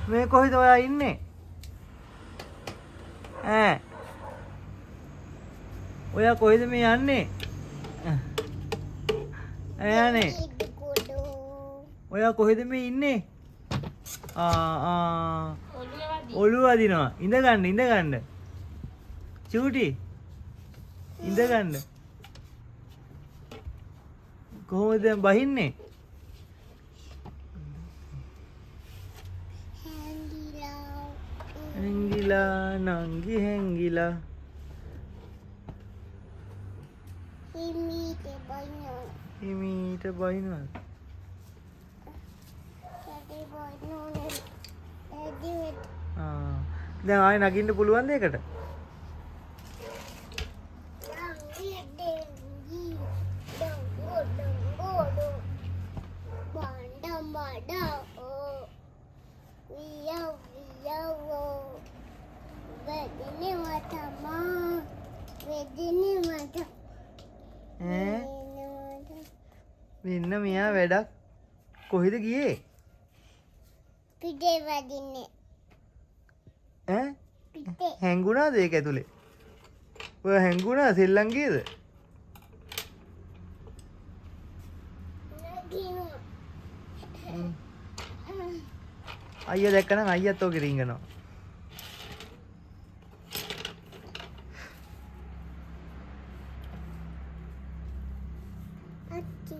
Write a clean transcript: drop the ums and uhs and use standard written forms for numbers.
මේ කොහෙද ඔයා ඉන්නේ? ඈ. ඔයා කොහෙද මේ යන්නේ? ඈනේ. ඔයා කොහෙද මේ ඉන්නේ? ඔළුව අදිනවා. ඉඳ ගන්න. චූටි. ඉඳ ගන්න. කොහොමද දැන් බහින්නේ? හැංගිලා නංගි හැංගිලා. හිමීට බහිනවා. දැන් ආයෙ නගින්න පුළුවන්ද ඒකට? මෙන්න මෙයා වැඩක් කොහෙද ගියේ? පිටේ වදින්නේ. ඈ? හැංගුණාද ඒක ඇතුලේ? ඔය හැංගුණා සෙල්ලම් ගියද? අයියා දැක්කනම් අයියත් ඔගේ රිංගනවා. අච්චි.